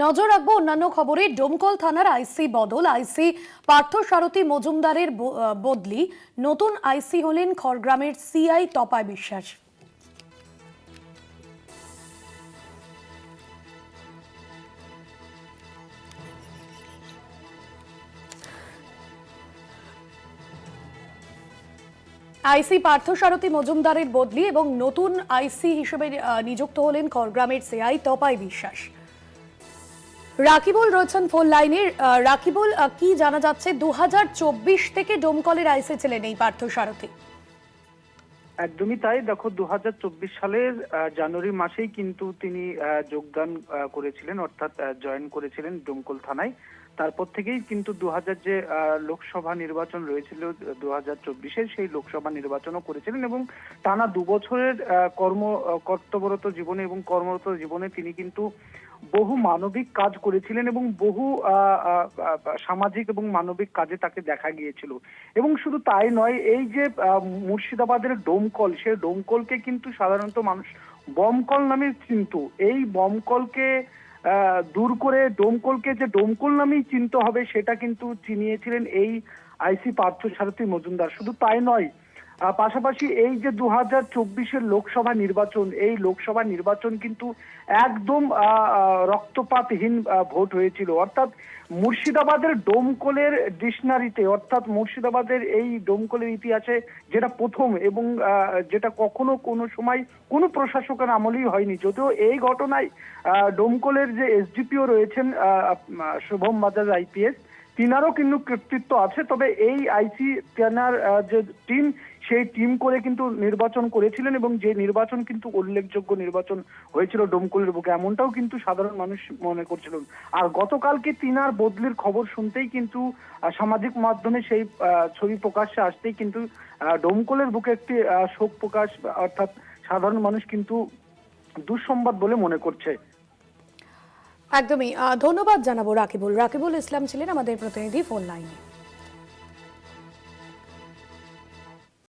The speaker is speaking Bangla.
নজর রাখবো অন্যান্য খবরে। ডোমকল থানার আইসি বদল, আইসি পার্থসারথী মজুমদারের বদলি। নতুন আইসি হলেন খড়গ্রামের সিআই তপায় বিশ্বাস। আইসি পার্থসারথী মজুমদারের বদলি এবং নতুন আইসি হিসেবে নিযুক্ত হলেন খড়গ্রামের সিআই তপায় বিশ্বাস। রাকিবুল রয়েছেন ফোন লাইনে। রাকিবুল, কি জানা যাচ্ছে? 2024 থেকে ডোমকলের আইসি ছিলেন এই পার্থসারথী। একদমই তাই। দেখো, 2024 সালের জানুয়ারি মাসেই কিন্তু তিনি যোগদান করেছিলেন, অর্থাৎ জয়েন করেছিলেন ডোমকল থানায়। তারপর থেকেই কিন্তু 2000 যে লোকসভা নির্বাচন রয়েছিল 2024-এর, সেই লোকসভা নির্বাচনও করেছিলেন এবং টানা 2 বছরের কর্তব্যরত জীবনে এবং কর্মরত জীবনে তিনি কিন্তু বহু মানবিক কাজ করেছিলেন এবং বহু সামাজিক এবং মানবিক কাজে তাকে দেখা গিয়েছিল। এবং শুধু তাই নয়, এই যে মুর্শিদাবাদের ডোমকল, সেই ডোমকলকে কিন্তু সাধারণত মানুষ বমকল নামে চিনতো। এই বমকলকে দূর করে ডোমকলকে যে ডোমকল নামেই চিনতে হবে, সেটা কিন্তু চিনিয়েছিলেন এই আইসি পার্থসারথী মজুমদার। শুধু তাই নয়, পাশাপাশি এই যে 2024-এর লোকসভা নির্বাচন, এই লোকসভা নির্বাচন কিন্তু একদম রক্তপাতহীন ভোট হয়েছিল। অর্থাৎ মুর্শিদাবাদের ডোমকলের ডিকশনারিতে, অর্থাৎ মুর্শিদাবাদের এই ডোমকলের ইতিহাসে যেটা প্রথম এবং যেটা কখনো কোনো সময় কোনো প্রশাসকের আমলেই হয়নি। যদিও এই ঘটনায় ডোমকলের যে এসডিপিও রয়েছেন শুভম বাজাজ আইপিএস, তিনারও কিন্তু কর্তৃত্ব আছে। তবে এই আইসি তেনার যে টিম, সেই টিম করে কিন্তু নির্বাচন করেছিলেন এবং যে নির্বাচন কিন্তু উল্লেখযোগ্য নির্বাচন হয়েছিল ডোমকলের বুকে, এমনটাও কিন্তু সাধারণ মানুষ মনে করছিলেন। আর গতকালকে তিনার বদলির খবর শুনতেই কিন্তু সামাজিক মাধ্যমে সেই ছবি প্রকাশ্যে আসতেই কিন্তু ডোমকলের বুকে একটি শোক প্রকাশ, অর্থাৎ সাধারণ মানুষ কিন্তু দুঃসংবাদ বলে মনে করছে। একদমই ধন্যবাদ জানাবো রাকিবুল ইসলাম ছিলেন আমাদের প্রতিনিধি ফোন লাইনে।